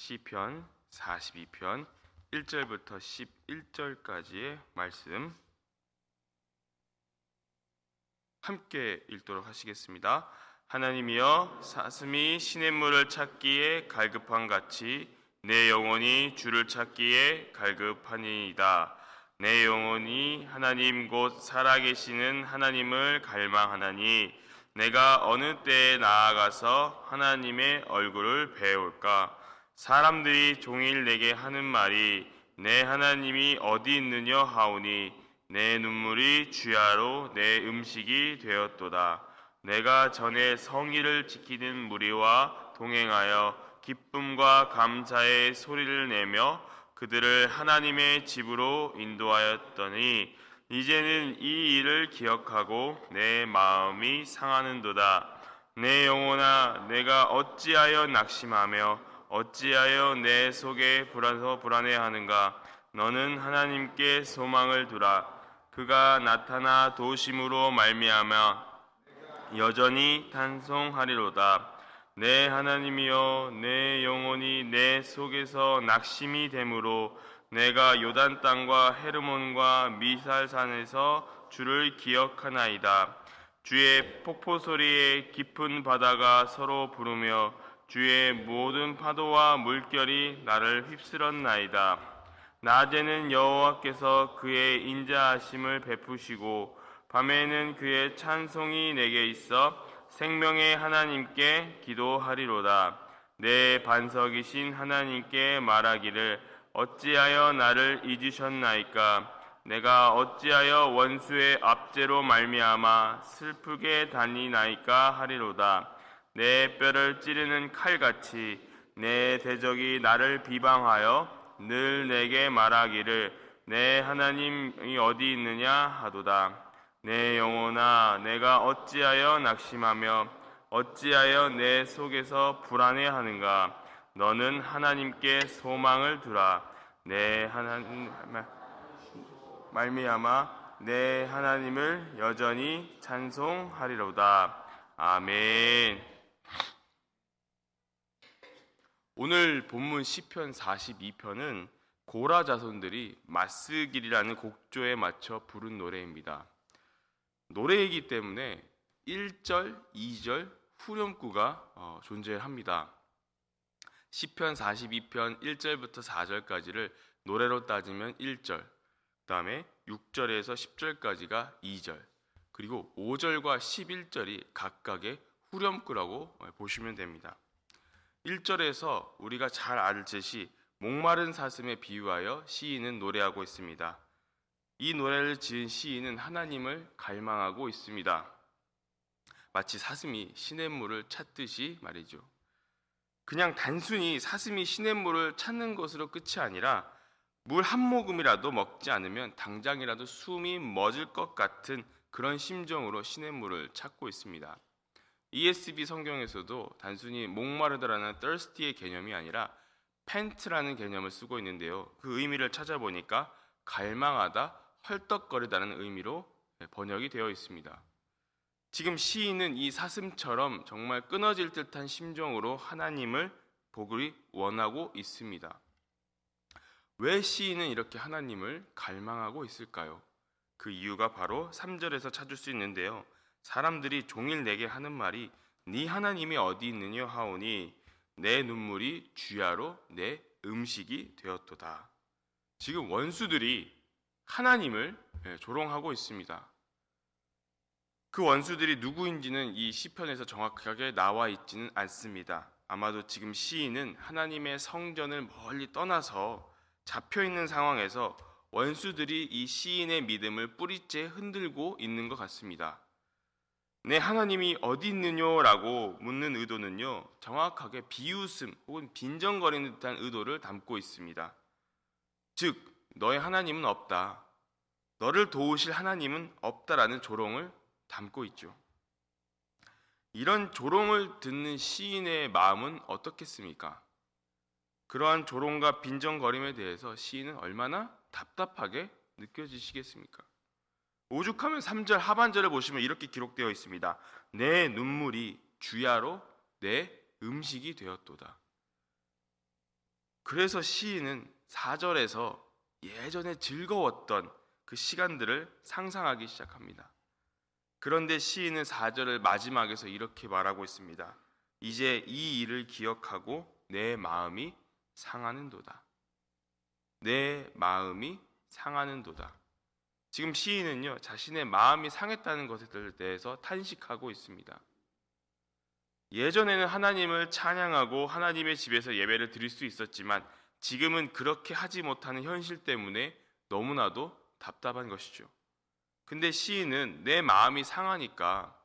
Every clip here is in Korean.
시편 42편 1절부터 11절까지의 말씀 함께 읽도록 하시겠습니다. 하나님이여, 사슴이 시냇물을 찾기에 갈급한 같이 내 영혼이 주를 찾기에 갈급하니이다. 내 영혼이 하나님 곧 살아계시는 하나님을 갈망하나니 내가 어느 때에 나아가서 하나님의 얼굴을 배울까? 사람들이 종일 내게 하는 말이 내 하나님이 어디 있느냐 하오니 내 눈물이 주야로 내 음식이 되었도다. 내가 전에 성의를 지키는 무리와 동행하여 기쁨과 감사의 소리를 내며 그들을 하나님의 집으로 인도하였더니 이제는 이 일을 기억하고 내 마음이 상하는도다. 내 영혼아, 내가 어찌하여 낙심하며 어찌하여 내 속에 불안해하는가? 너는 하나님께 소망을 두라. 그가 나타나 도심으로 말미암아 여전히 찬송하리로다. 내 하나님이여, 내 영혼이 내 속에서 낙심이 되므로 내가 요단 땅과 헤르몬과 미살산에서 주를 기억하나이다. 주의 폭포 소리에 깊은 바다가 서로 부르며 주의 모든 파도와 물결이 나를 휩쓸었나이다. 낮에는 여호와께서 그의 인자하심을 베푸시고 밤에는 그의 찬송이 내게 있어 생명의 하나님께 기도하리로다. 내 반석이신 하나님께 말하기를 어찌하여 나를 잊으셨나이까? 내가 어찌하여 원수의 압제로 말미암아 슬프게 다니나이까 하리로다. 내 뼈를 찌르는 칼같이 내 대적이 나를 비방하여 늘 내게 말하기를 내 하나님이 어디 있느냐 하도다. 내 영혼아, 내가 어찌하여 낙심하며 어찌하여 내 속에서 불안해하는가? 너는 하나님께 소망을 두라. 내 하나님 말미암아 내 하나님을 여전히 찬송하리로다. 아멘. 오늘 본문 시편 42편은 고라 자손들이 마스길이라는 곡조에 맞춰 부른 노래입니다. 노래이기 때문에 1절, 2절 후렴구가 존재합니다. 시편 42편 1절부터 4절까지를 노래로 따지면 1절, 그 다음에 6절에서 10절까지가 2절, 그리고 5절과 11절이 각각의 후렴구라고 보시면 됩니다. 1절에서 우리가 잘 알듯이 목마른 사슴에 비유하여 시인은 노래하고 있습니다. 이 노래를 지은 시인은 하나님을 갈망하고 있습니다. 마치 사슴이 시냇물을 찾듯이 말이죠. 그냥 단순히 사슴이 시냇물을 찾는 것으로 끝이 아니라 물 한 모금이라도 먹지 않으면 당장이라도 숨이 멎을 것 같은 그런 심정으로 시냇물을 찾고 있습니다. ESV 성경에서도 단순히 목마르다라는 thirsty의 개념이 아니라 팬트라는 개념을 쓰고 있는데요. 그 의미를 찾아보니까 갈망하다, 헐떡거리다는 의미로 번역이 되어 있습니다. 지금 시인은 이 사슴처럼 정말 끊어질 듯한 심정으로 하나님을 보기 원하고 있습니다. 왜 시인은 이렇게 하나님을 갈망하고 있을까요? 그 이유가 바로 3절에서 찾을 수 있는데요. 사람들이 종일 내게 하는 말이 네 하나님이 어디 있느냐 하오니 내 눈물이 주야로 내 음식이 되었도다. 지금 원수들이 하나님을 조롱하고 있습니다. 그 원수들이 누구인지는 이 시편에서 정확하게 나와 있지는 않습니다. 아마도 지금 시인은 하나님의 성전을 멀리 떠나서 잡혀있는 상황에서 원수들이 이 시인의 믿음을 뿌리째 흔들고 있는 것 같습니다. 내 하나님이 어디 있느냐라고 묻는 의도는요, 정확하게 비웃음 혹은 빈정거리는 듯한 의도를 담고 있습니다. 즉, 너의 하나님은 없다, 너를 도우실 하나님은 없다라는 조롱을 담고 있죠. 이런 조롱을 듣는 시인의 마음은 어떻겠습니까? 그러한 조롱과 빈정거림에 대해서 시인은 얼마나 답답하게 느껴지시겠습니까? 오죽하면 3절 하반절을 보시면 이렇게 기록되어 있습니다. 내 눈물이 주야로 내 음식이 되었도다. 그래서 시인은 4절에서 예전에 즐거웠던 그 시간들을 상상하기 시작합니다. 그런데 시인은 4절을 마지막에서 이렇게 말하고 있습니다. 이제 이 일을 기억하고 내 마음이 상하는도다. 내 마음이 상하는도다. 지금 시인은요, 자신의 마음이 상했다는 것에 대해서 탄식하고 있습니다. 예전에는 하나님을 찬양하고 하나님의 집에서 예배를 드릴 수 있었지만 지금은 그렇게 하지 못하는 현실 때문에 너무나도 답답한 것이죠. 근데 시인은 내 마음이 상하니까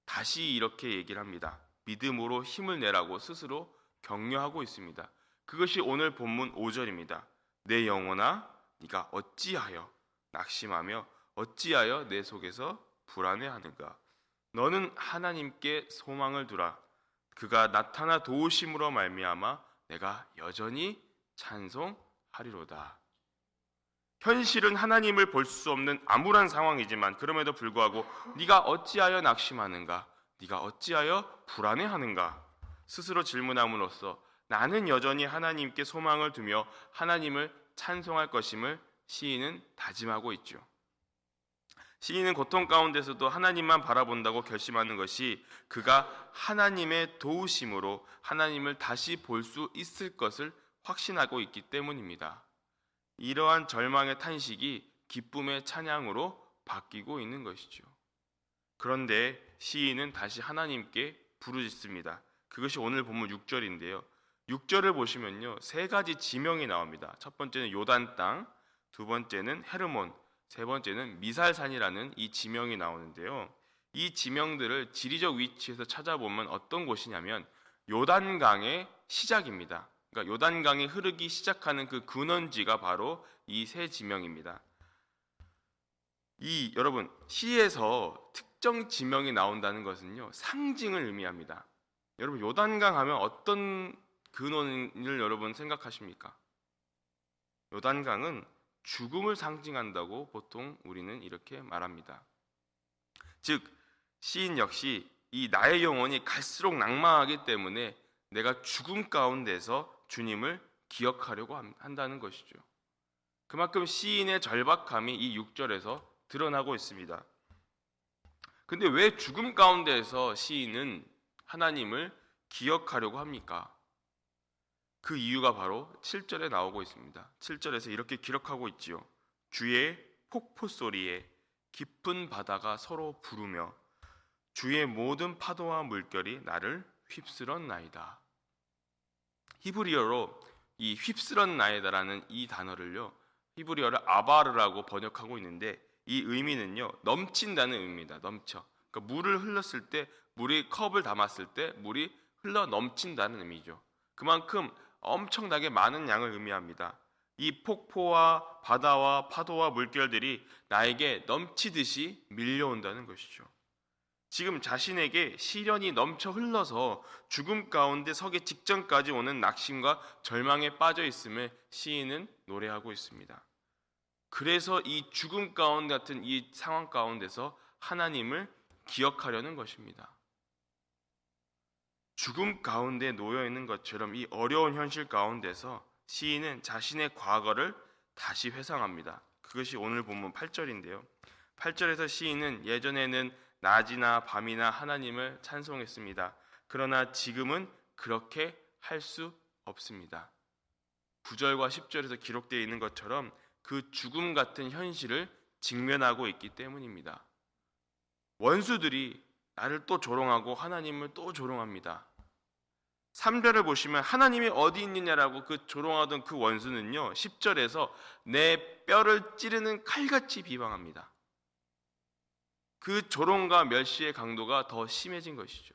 다시 이렇게 얘기를 합니다. 믿음으로 힘을 내라고 스스로 격려하고 있습니다. 그것이 오늘 본문 5절입니다. 내 영혼아, 네가 어찌하여 낙심하며 어찌하여 내 속에서 불안해하는가? 너는 하나님께 소망을 두라. 그가 나타나 도우심으로 말미암아 내가 여전히 찬송하리로다. 현실은 하나님을 볼 수 없는 암울한 상황이지만 그럼에도 불구하고 네가 어찌하여 낙심하는가? 네가 어찌하여 불안해하는가? 스스로 질문함으로써 나는 여전히 하나님께 소망을 두며 하나님을 찬송할 것임을 시인은 다짐하고 있죠. 시인은 고통 가운데서도 하나님만 바라본다고 결심하는 것이 그가 하나님의 도우심으로 하나님을 다시 볼 수 있을 것을 확신하고 있기 때문입니다. 이러한 절망의 탄식이 기쁨의 찬양으로 바뀌고 있는 것이죠. 그런데 시인은 다시 하나님께 부르짖습니다. 그것이 오늘 본문 6절인데요. 6절을 보시면요, 세 가지 지명이 나옵니다. 첫 번째는 요단 땅, 두 번째는 헤르몬, 세 번째는 미살산이라는 이 지명이 나오는데요. 이 지명들을 지리적 위치에서 찾아보면 어떤 곳이냐면 요단강의 시작입니다. 그러니까 요단강이 흐르기 시작하는 그 근원지가 바로 이 세 지명입니다. 여러분, 시에서 특정 지명이 나온다는 것은요, 상징을 의미합니다. 여러분, 요단강 하면 어떤 근원을 여러분 생각하십니까? 요단강은 죽음을 상징한다고 보통 우리는 이렇게 말합니다. 즉, 시인 역시 이 나의 영혼이 갈수록 낭망하기 때문에 내가 죽음 가운데서 주님을 기억하려고 한다는 것이죠. 그만큼 시인의 절박함이 이 6절에서 드러나고 있습니다. 근데 왜 죽음 가운데에서 시인은 하나님을 기억하려고 합니까? 그 이유가 바로 7절에 나오고 있습니다. 7절에서 이렇게 기록하고 있지요. 주의 폭포 소리에 깊은 바다가 서로 부르며 주의 모든 파도와 물결이 나를 휩쓸었나이다. 히브리어로 이 휩쓸었나이다라는 이 단어를요, 히브리어를 아바르라고 번역하고 있는데 이 의미는요, 넘친다는 의미입니다. 넘쳐. 그러니까 물을 흘렀을 때, 물이 컵을 담았을 때 물이 흘러 넘친다는 의미죠. 그만큼 엄청나게 많은 양을 의미합니다. 이 폭포와 바다와 파도와 물결들이 나에게 넘치듯이 밀려온다는 것이죠. 지금 자신에게 시련이 넘쳐 흘러서 죽음 가운데 서기 직전까지 오는 낙심과 절망에 빠져 있음을 시인은 노래하고 있습니다. 그래서 이 죽음 가운데 같은 이 상황 가운데서 하나님을 기억하려는 것입니다. 죽음 가운데 놓여 있는 것처럼 이 어려운 현실 가운데서 시인은 자신의 과거를 다시 회상합니다. 그것이 오늘 본문 8절인데요. 8절에서 시인은 예전에는 낮이나 밤이나 하나님을 찬송했습니다. 그러나 지금은 그렇게 할 수 없습니다. 9절과 10절에서 기록되어 있는 것처럼 그 죽음 같은 현실을 직면하고 있기 때문입니다. 원수들이 나를 또 조롱하고 하나님을 또 조롱합니다. 3절을 보시면 하나님이 어디 있느냐라고 그 조롱하던 그 원수는요, 10절에서 내 뼈를 찌르는 칼같이 비방합니다. 그 조롱과 멸시의 강도가 더 심해진 것이죠.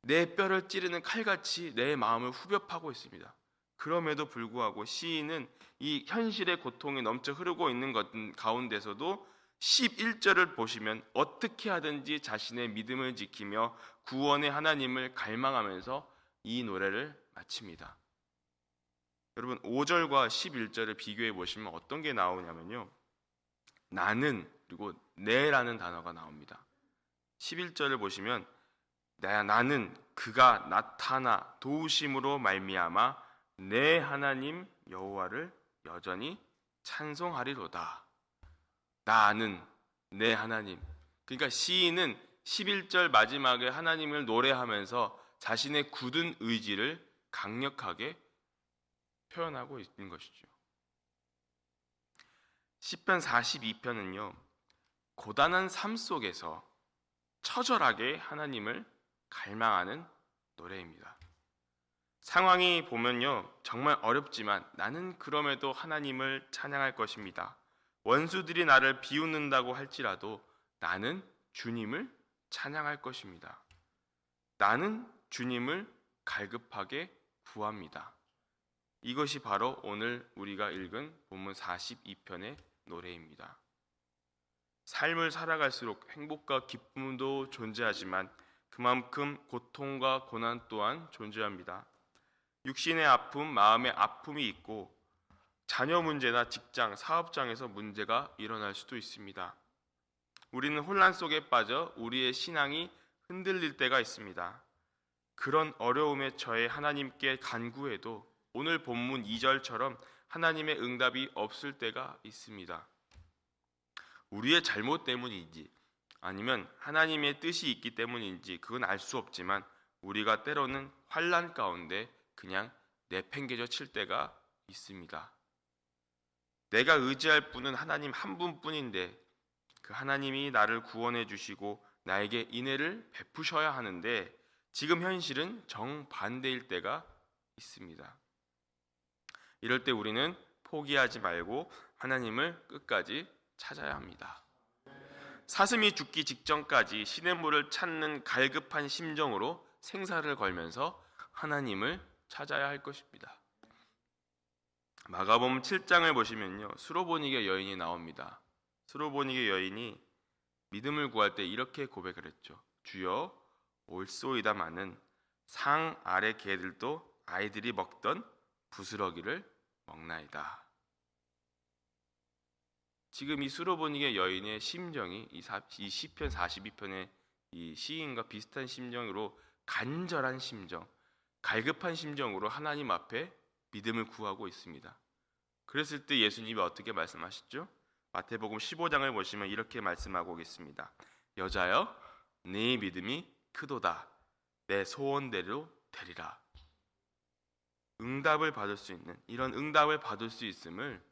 내 뼈를 찌르는 칼같이 내 마음을 후벼 파고 있습니다. 그럼에도 불구하고 시인은 이 현실의 고통이 넘쳐 흐르고 있는 것 가운데서도 11절을 보시면 어떻게 하든지 자신의 믿음을 지키며 구원의 하나님을 갈망하면서 이 노래를 마칩니다. 여러분, 5절과 11절을 비교해 보시면 어떤 게 나오냐면요, 나는 그리고 내라는 단어가 나옵니다. 11절을 보시면 나는 그가 나타나 도우심으로 말미암아 내 하나님 여호와를 여전히 찬송하리로다. 나는 내 하나님. 그러니까 시인은 11절 마지막에 하나님을 노래하면서 자신의 굳은 의지를 강력하게 표현하고 있는 것이죠. 시편 42편은요, 고단한 삶 속에서 처절하게 하나님을 갈망하는 노래입니다. 상황이 보면요, 정말 어렵지만 나는 그럼에도 하나님을 찬양할 것입니다. 원수들이 나를 비웃는다고 할지라도 나는 주님을 찬양할 것입니다. 나는 주님을 갈급하게 구합니다. 이것이 바로 오늘 우리가 읽은 본문 42편의 노래입니다. 삶을 살아갈수록 행복과 기쁨도 존재하지만 그만큼 고통과 고난 또한 존재합니다. 육신의 아픔, 마음의 아픔이 있고 자녀 문제나 직장, 사업장에서 문제가 일어날 수도 있습니다. 우리는 혼란 속에 빠져 우리의 신앙이 흔들릴 때가 있습니다. 그런 어려움에 처해 하나님께 간구해도 오늘 본문 2절처럼 하나님의 응답이 없을 때가 있습니다. 우리의 잘못 때문인지 아니면 하나님의 뜻이 있기 때문인지 그건 알 수 없지만 우리가 때로는 환난 가운데 그냥 내팽개쳐 칠 때가 있습니다. 내가 의지할 분은 하나님 한 분뿐인데 그 하나님이 나를 구원해 주시고 나에게 인애를 베푸셔야 하는데 지금 현실은 정반대일 때가 있습니다. 이럴 때 우리는 포기하지 말고 하나님을 끝까지 찾아야 합니다. 사슴이 죽기 직전까지 시냇물을 찾는 갈급한 심정으로 생사를 걸면서 하나님을 찾아야 할 것입니다. 마가복음 7장을 보시면요, 수로보니게 여인이 나옵니다. 수로보니게 여인이 믿음을 구할 때 이렇게 고백을 했죠. 주여, 올소이다마는 상 아래 개들도 아이들이 먹던 부스러기를 먹나이다. 지금 이 수로보니게 여인의 심정이 이 시편 42편의 이 시인과 비슷한 심정으로 간절한 심정, 갈급한 심정으로 하나님 앞에 믿음을 구하고 있습니다. 그랬을 때 예수님이 어떻게 말씀하셨죠? 마태복음 15장을 보시면 이렇게 말씀하고 있습니다. 여자여, 네 믿음이 크도다. 내 소원대로 되리라. 응답을 받을 수 있는, 이런 응답을 받을 수 있음을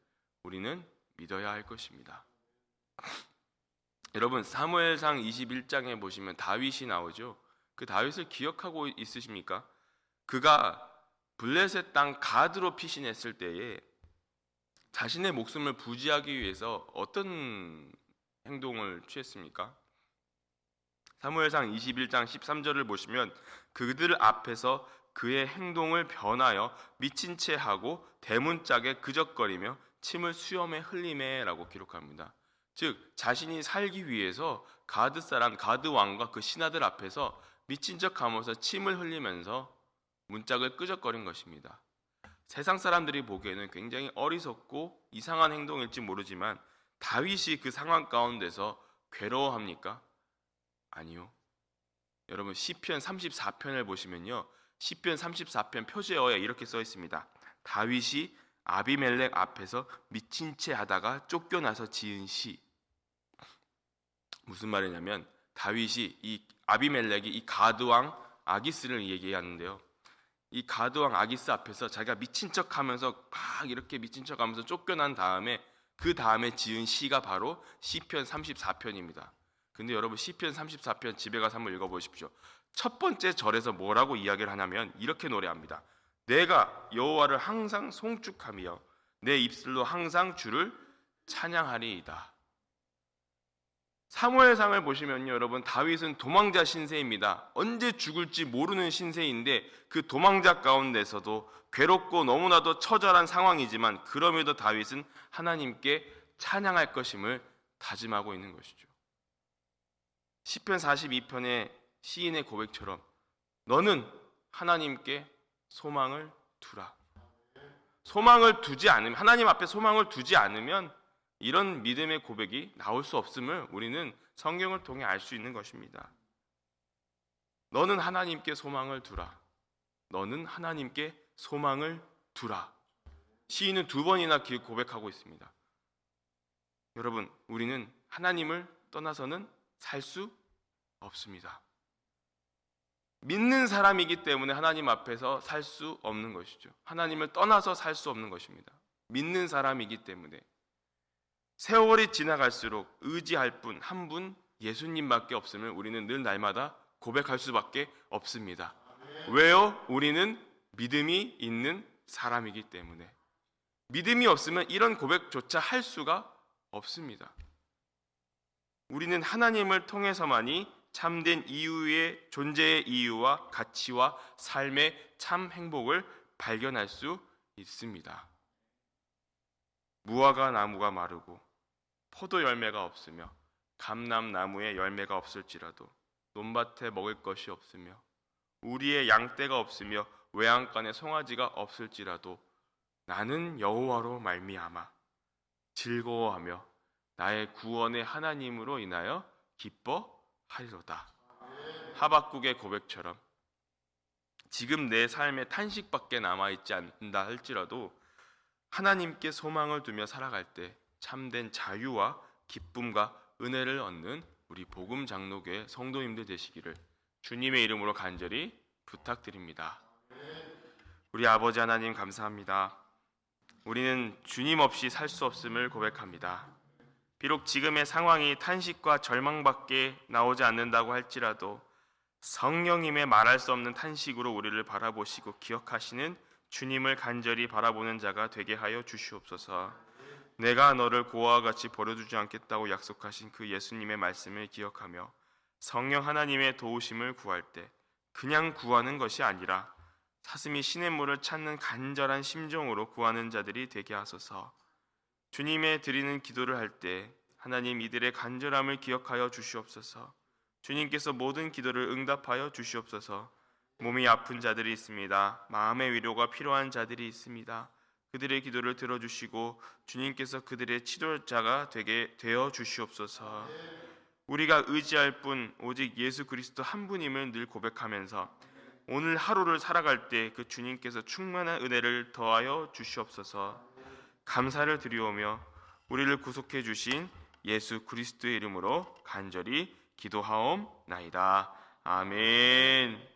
우리는 믿어야 할 것입니다. 여러분, 사무엘상 21장에 보시면 다윗이 나오죠. 그 다윗을 기억하고 있으십니까? 그가 블레셋 땅 가드로 피신했을 때에 자신의 목숨을 부지하기 위해서 어떤 행동을 취했습니까? 사무엘상 21장 13절을 보시면 그들 앞에서 그의 행동을 변하여 미친 채 하고 대문짝에 그적거리며 침을 수염에 흘리매라고 기록합니다. 즉 자신이 살기 위해서 가드 사람, 가드 왕과 그 신하들 앞에서 미친 척하면서 침을 흘리면서 문짝을 끄적거린 것입니다. 세상 사람들이 보기에는 굉장히 어리석고 이상한 행동일지 모르지만 다윗이 그 상황 가운데서 괴로워합니까? 아니요. 여러분 시편 34편을 보시면요, 시편 34편 표제어에 이렇게 써 있습니다. 다윗이 아비멜렉 앞에서 미친 채 하다가 쫓겨나서 지은 시. 무슨 말이냐면 다윗이 이 아비멜렉이 이 가드왕 아기스를 얘기하는데요, 이 가드왕 아기스 앞에서 자기가 미친 척하면서 막 이렇게 미친 척하면서 쫓겨난 다음에 그 다음에 지은 시가 바로 시편 34편입니다. 근데 여러분 시편 34편 집에 가서 한번 읽어보십시오. 첫 번째 절에서 뭐라고 이야기를 하냐면 이렇게 노래합니다. 내가 여호와를 항상 송축하며 내 입술로 항상 주를 찬양하리이다. 사무엘상을 보시면요, 여러분 다윗은 도망자 신세입니다. 언제 죽을지 모르는 신세인데 그 도망자 가운데서도 괴롭고 너무나도 처절한 상황이지만 그럼에도 다윗은 하나님께 찬양할 것임을 다짐하고 있는 것이죠. 시편 42편의 시인의 고백처럼 너는 하나님께 소망을 두라. 소망을 두지 않으면, 하나님 앞에 소망을 두지 않으면 이런 믿음의 고백이 나올 수 없음을 우리는 성경을 통해 알 수 있는 것입니다. 너는 하나님께 소망을 두라. 너는 하나님께 소망을 두라. 시인은 2번이나 고백하고 있습니다. 여러분, 우리는 하나님을 떠나서는 살 수 없습니다. 믿는 사람이기 때문에 하나님 앞에서 살 수 없는 것이죠. 하나님을 떠나서 살 수 없는 것입니다. 믿는 사람이기 때문에. 세월이 지나갈수록 의지할 분 한 분 예수님밖에 없음을 우리는 늘 날마다 고백할 수밖에 없습니다. 왜요? 우리는 믿음이 있는 사람이기 때문에. 믿음이 없으면 이런 고백조차 할 수가 없습니다. 우리는 하나님을 통해서만이 참된 이유의 존재의 이유와 가치와 삶의 참 행복을 발견할 수 있습니다. 무화과 나무가 마르고 포도 열매가 없으며 감람나무에 열매가 없을지라도 논밭에 먹을 것이 없으며 우리의 양떼가 없으며 외양간에 송아지가 없을지라도 나는 여호와로 말미암아 즐거워하며 나의 구원의 하나님으로 인하여 기뻐하리로다. 하박국의 고백처럼 지금 내 삶에 탄식밖에 남아있지 않는다 할지라도 하나님께 소망을 두며 살아갈 때 참된 자유와 기쁨과 은혜를 얻는 우리 복음 장로교회 성도님들 되시기를 주님의 이름으로 간절히 부탁드립니다. 우리 아버지 하나님 감사합니다. 우리는 주님 없이 살 수 없음을 고백합니다. 비록 지금의 상황이 탄식과 절망밖에 나오지 않는다고 할지라도 성령님의 말할 수 없는 탄식으로 우리를 바라보시고 기억하시는 주님을 간절히 바라보는 자가 되게 하여 주시옵소서. 내가 너를 고아와 같이 버려두지 않겠다고 약속하신 그 예수님의 말씀을 기억하며 성령 하나님의 도우심을 구할 때 그냥 구하는 것이 아니라 사슴이 시냇물을 찾는 간절한 심정으로 구하는 자들이 되게 하소서. 주님의 드리는 기도를 할 때 하나님 이들의 간절함을 기억하여 주시옵소서. 주님께서 모든 기도를 응답하여 주시옵소서. 몸이 아픈 자들이 있습니다. 마음의 위로가 필요한 자들이 있습니다. 그들의 기도를 들어주시고 주님께서 그들의 치료자가 되게 되어 주시옵소서. 우리가 의지할 분 오직 예수 그리스도 한 분임을 늘 고백하면서 오늘 하루를 살아갈 때 그 주님께서 충만한 은혜를 더하여 주시옵소서. 감사를 드리오며 우리를 구속해 주신 예수 그리스도의 이름으로 간절히 기도하옵나이다. 아멘.